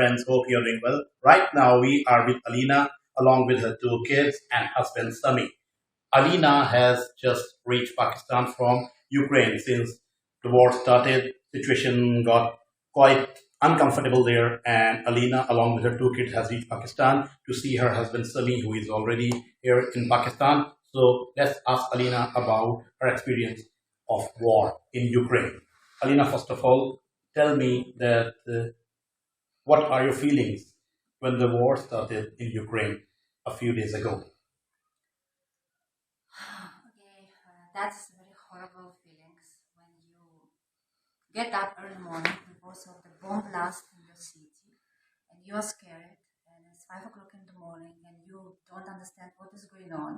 friends. Hope you're doing well. Right now, we are with Alina along with her two kids and husband Sami. Alina has just reached Pakistan from Ukraine since the war started. Situation got quite uncomfortable there, and Alina, along with her two kids, has reached Pakistan to see her husband Sami, who is already here in Pakistan. So let's ask Alina about her experience of war in Ukraine. Alina, first of all, tell me that what are your feelings when the war started in Ukraine a few days ago? Okay, that's very horrible feelings when you get up early morning because of the bomb blast in your city and you are scared and it's 5 o'clock in the morning and you don't understand what is going on.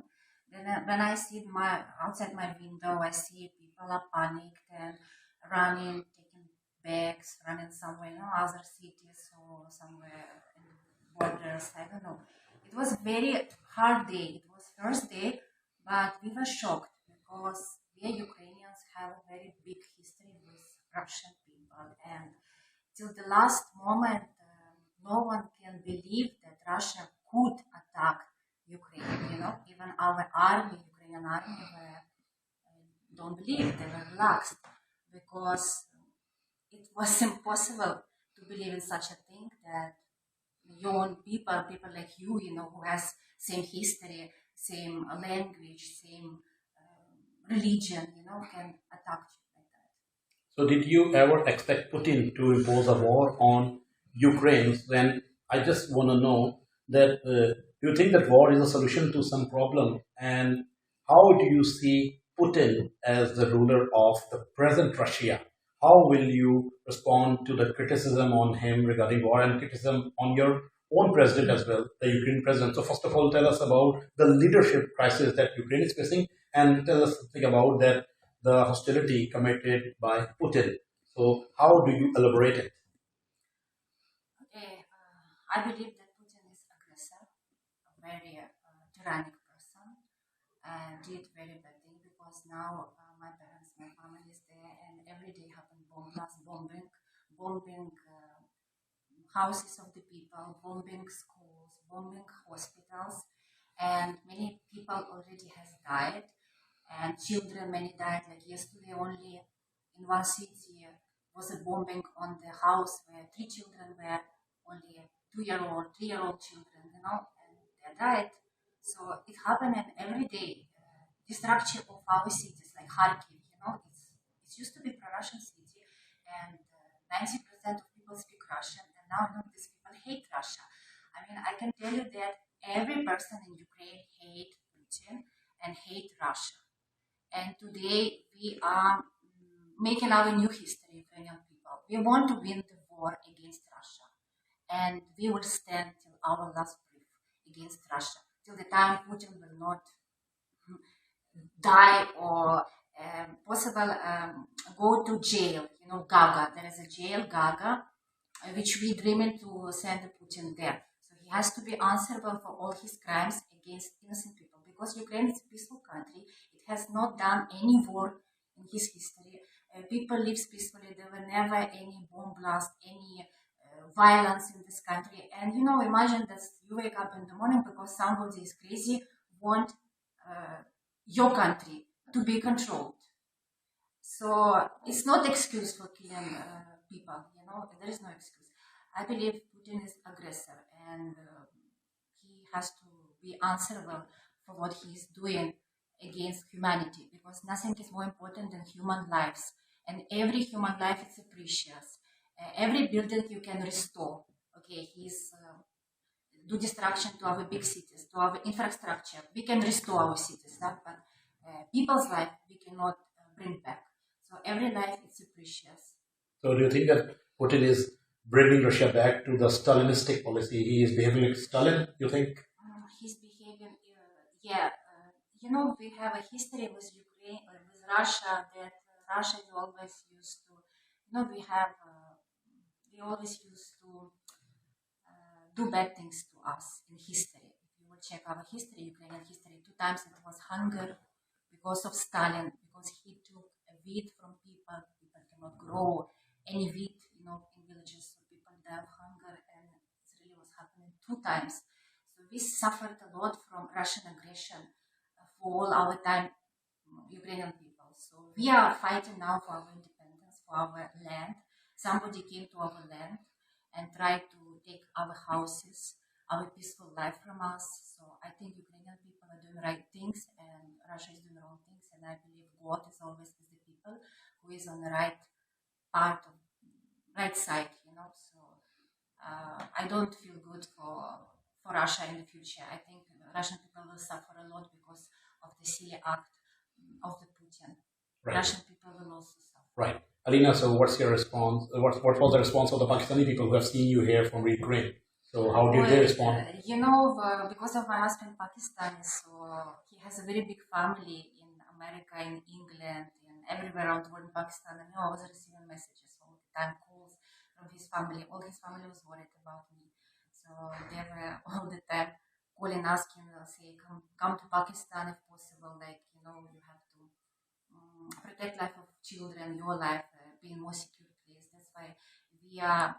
Then when I see my outside my window, I see people are panicked and running, taking bags, running somewhere, other cities or somewhere in the borders. I don't know. It was a very hard day. It was first day, but we were shocked because we Ukrainians have a very big history with Russian people, and till the last moment, no one can believe that Russia could attack Ukraine. Even our army, Ukrainian army, don't believe they were relaxed because it was impossible to believe in such a thing that your own people like you, who has same history, same language, same religion, can attack you like that. So, did you ever expect Putin to impose a war on Ukraine? Then I just want to know that do you think that war is a solution to some problem, and how do you see Putin as the ruler of the present Russia? How will you respond to the criticism on him regarding war and criticism on your own president as well, the Ukraine president? So, first of all, tell us about the leadership crisis that Ukraine is facing, and tell us something about that the hostility committed by Putin. So, how do you elaborate it? Okay, I believe that Putin is aggressive, a very tyrannic person, and did very bad thing because now my parents, my family is there, and every day happen bomb blast, bombing houses of the people, bombing schools, bombing hospitals, and many people already has died, and children many died. Like yesterday, only in one city was a bombing on the house where three children were only 2-year-old, 3-year-old children, and they died. So it happened and every day. Destruction of our cities like Kharkiv, it's used to be pro-Russian city, and 90% of people speak Russian, and now these people hate Russia. I mean, I can tell you that every person in Ukraine hate Putin and hate Russia. And today we are making our new history, Ukrainian people. We want to win the war against Russia, and we will stand till our last breath against Russia, till the time Putin will not die or possible go to jail. Gaga. There is a jail, Gaga, which we dreaming to send Putin there. So he has to be answerable for all his crimes against innocent people because Ukraine is a peaceful country. It has not done any war in his history. People live peacefully. There were never any bomb blast, any violence in this country. And imagine that you wake up in the morning because somebody is crazy, want your country to be controlled. So it's not excuse for killing people. There is no excuse. I believe Putin is aggressive and he has to be answerable for what he is doing against humanity because nothing is more important than human lives, and every human life is precious. Every building you can restore. Okay, he's do destruction to our big cities, to our infrastructure. We can restore our cities, but people's life we cannot bring back. So every life is precious. So, do you think that Putin is bringing Russia back to the Stalinistic policy? He is behaving like Stalin, you think? His behavior, yeah. We have a history with Ukraine, with Russia, that Russia is always used to, we always used to do bad things to us in history. If you will check our history, Ukrainian history, 2 times it was hunger because of Stalin, because he took a wheat from people. People cannot grow any wheat, in villages, so people die of hunger. And two times. So we suffered a lot from Russian aggression for all our time, Ukrainian people. So we are fighting now for our independence, for our land. Somebody came to our land and tried to take our houses, our peaceful life from us. So I think Ukrainian people are doing right things and Russia is doing wrong things. And I believe God is always with the people who is on the right part of right side, So I don't feel good for Russia in the future. I think Russian people will suffer a lot because of the silly act of the Putin. Right. Russian people will also suffer. Right. Alina, so what's your response? What was the response of the Pakistani people who have seen you here from Ukraine? So how did they respond? Because of my husband Pakistani, so he has a very big family in America, in England, and everywhere around the world in Pakistan. And I was receiving messages all the time, calls from his family. All his family was worried about me. So they were all the time calling, asking, say, come to Pakistan if possible. Like, you have to protect life of children, your life, be in more secure place. That's why we are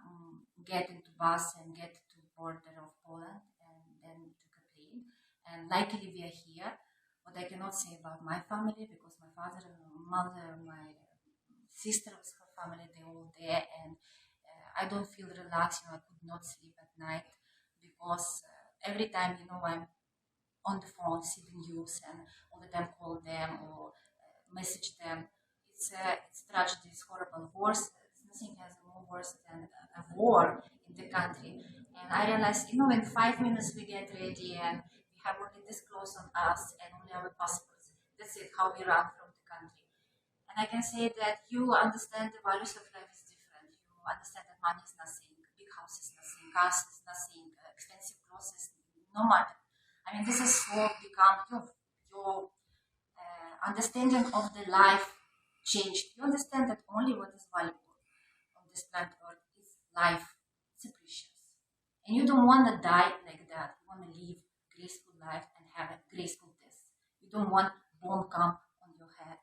getting to bus and get to border of Poland and then took a plane. And luckily we are here. What I cannot say about my family because my father and mother, my sister's her family, they're all there, and I don't feel relaxed. I could not sleep at night because every time I'm on the phone, see the news, and all the time call them or message them. It's tragedy. It's horrible. Worse, nothing has more worse than a war in the country. And I realized, in 5 minutes we get ready and we have only this clothes on us and only our passports. That's it. How we run from the country. And I can say that you understand the values of life is different. You understand that money is nothing, big house is nothing, cars is nothing, expensive clothes is no matter. I mean, this is so become your understanding of the life changed. You understand that only what is valuable on this planet Earth is life. It's precious. And you don't want to die like that. You want to live graceful life and have a graceful death. You don't want bomb come on your head.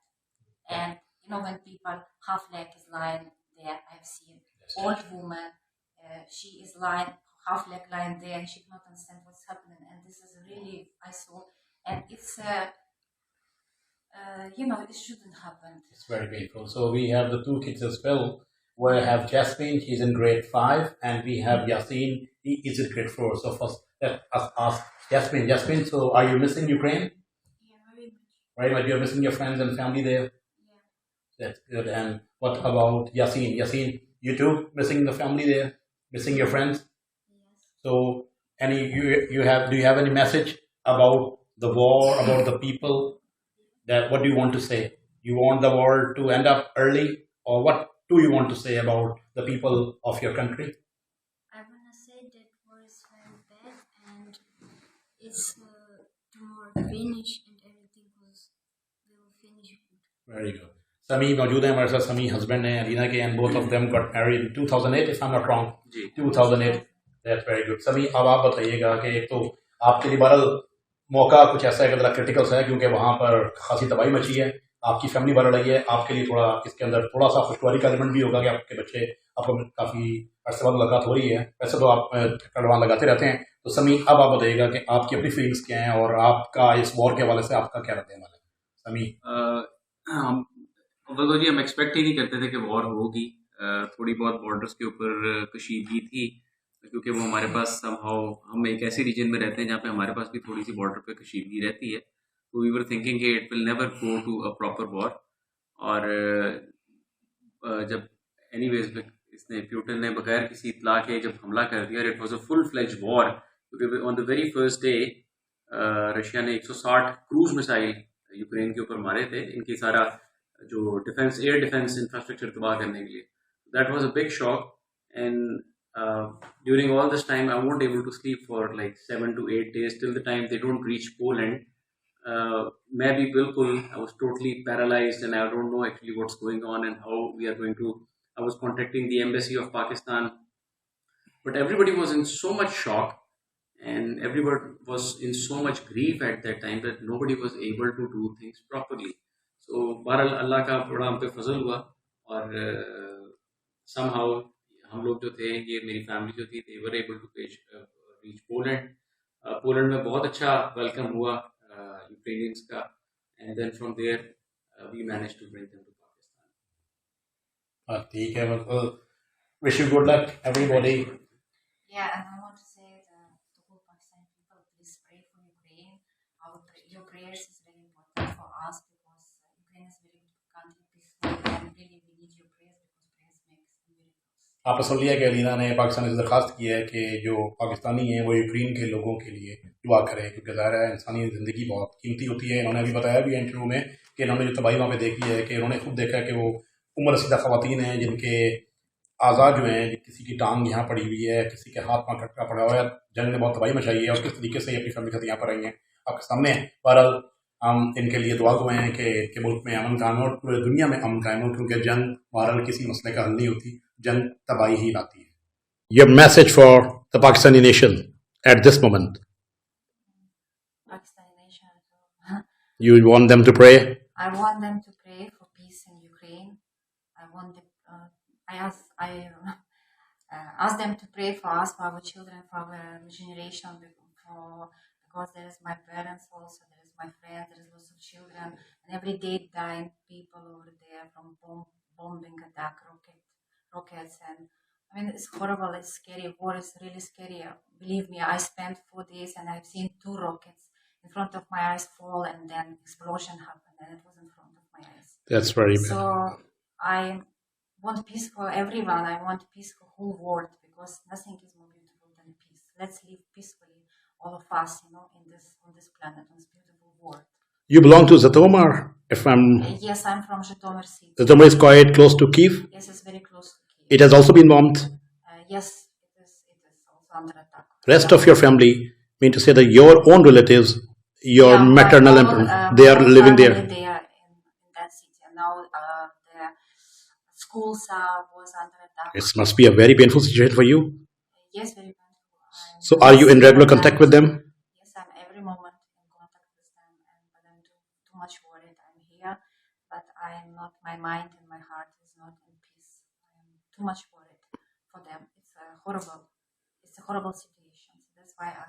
And when people half leg is lying there, I've seen old woman, she is lying half leg lying there, and she cannot understand what's happening. And this is really I saw, and it's it shouldn't happen. It's very painful. So we have the two kids as well. We have Jasmin, she's in grade 5, and we have Yaseen, he is in grade 4. So first, let us ask Jasmin. Jasmin, so are you missing Ukraine? Yeah, very much. Very much. You're missing your friends and family there? Yeah. That's good. And what about Yaseen? Yaseen, you too missing the family there? Missing your friends? Yes. So do you have any message about the war, about the people? That what do you want to say? You want the war to end up early, or what do you want to say about the people of your country? I want to say that war is very bad and it's tomorrow finish and everything will finish good. Very good. Sami मौजूद है हमारे साथ. Sami husband है अलीना के, and both of them got married in 2008 if I'm not wrong. Ji 2008. That's very good. Sami, अब आप बताइएगा कि एक तो आपके लिए बहरहाल मौका कुछ ऐसा है कि जरा क्रिटिकल सा है क्योंकि वहां पर खासी तबाही मची है, आपकी फैमिली बढ़ रही है, आपके लिए थोड़ा इसके अंदर थोड़ा सा खुशगवारी का एलिमेंट भी होगा कि आपके बच्चे आपको काफी अरसे बाद मुलाकात हो रही है. वैसे तो आप कड़वान लगाते रहते हैं. तो समी, अब आप बताइएगा कि आपकी अपनी फीलिंग्स क्या हैं और आपका इस वॉर के हवाले से आपका क्या रहता है. समी, तो जी हम एक्सपेक्ट ही नहीं करते थे कि वॉर होगी. थोड़ी बहुत बॉर्डर्स के ऊपर कशीदगी थी क्योंकि वो हमारे पास हम एक ऐसे रीजन में रहते हैं जहाँ पे हमारे पास भी थोड़ी सी बॉर्डर पे कशीदगी रहती है. तो वी वर थिंकिंग कि it will never go to a proper war. और जब एनीवेज इसने प्यूटन ने बगैर किसी इतला के जब हमला कर दिया, it was a full fledge war. क्योंकि on the very first day Russia ने 160 क्रूज मिसाइल यूक्रेन के ऊपर मारे थे, इनकी सारा जो डिफेंस एयर डिफेंस इंफ्रास्ट्रक्चर तबाह करने के लिए. That was a big shock. And during all this time I won't able to sleep for like 7 to 8 days till the time they don't reach Poland. मैं भी बिल्कुल I was totally paralyzed and I don't know actually what's going on and how we are going to. I was contacting the embassy of Pakistan, but everybody was in so much shock and everybody was in so much grief at that time that nobody was able to do things properly. So बहरहाल अल्लाह का बड़ा हम पे फजल हुआ और somehow हम लोग जो थे, ये मेरी फैमिली जो थी, they were able to reach Poland. Poland में बहुत अच्छा वेलकम हुआ यूक्रेनियंस का, and then from there we manage to bring them to Pakistan. ठीक है, wish you good luck, everybody. Yeah, and I want to say that to all Pakistani people, please pray for Ukraine. Your prayers is very important for us because Ukraine is a very good country, peaceful, and really we need your prayers because prayers makes miracles. आपने सुन लिया कि अलीना ने पाकिस्तान से दरख्वास्त की है कि जो पाकिस्तानी हैं वो यूक्रेन के लोगों के लिए दुआ करें, क्योंकि ज़ाहिर है इंसानी ज़िंदगी बहुत कीमती होती है. इन्होंने अभी बताया भी इंटरव्यू में कि इन्होंने जो तबाही वहाँ पे देखी है कि इन्होंने खुद देखा कि वो उम्र रसीदा ख़वातीन हैं जिनके आज़ाद जो हैं, किसी की टांग यहाँ पड़ी हुई है, किसी के हाथ पाँव कटका पड़ा हुआ है. जंग ने बहुत तबाही मचाई है और किस तरीके से अपनी फैमिली के साथ यहाँ पर आई हैं आपके सामने है. बहरहाल हम इनके लिए दुआ दुआएं हैं कि इनके मुल्क में अमन कायम हो और पूरे दुनिया में अमन कायम हो, क्योंकि जंग बहरहाल किसी मसले का हल नहीं होती, जंग तबाही ही लाती है. Your message for the Pakistani nation at this moment. Pakistani nation. You want them to pray? I want them to pray for peace in Ukraine. I want them, ask them to pray for us, for our children, for our generation, because there is my parents also, there is my friends, there is lots of children, and every day dying people over there from bombing attack, rockets, and I mean it's horrible, it's scary. War is really scary. Believe me, I spent 4 days and I've seen 2 rockets in front of my eyes fall, and then explosion happened, and it was in front of my eyes. That's very bad. So I want peace for everyone. I want peace for whole world, because nothing is more beautiful than peace. Let's live peacefully, all of us, in this on this planet, on this beautiful world. You belong to Zhytomyr, if I'm... Yes, I'm from Zhytomyr city. Zhytomyr is quite close to Kiev. Yes, it's very close to Kiev. It has also been bombed. Yes, it is also under attack. Rest of your family, mean to say that your own relatives, your maternal and they are living there. They are in that city, and now the schools was under attack. It must be a very painful situation for you. Yes, very painful. So are you in regular contact with them? Yes, I'm every moment in contact with them, but I'm too much worried. I'm here, but I'm not. My mind and my heart is not in peace. I'm too much worried for them. It's a horrible situation. So that's why I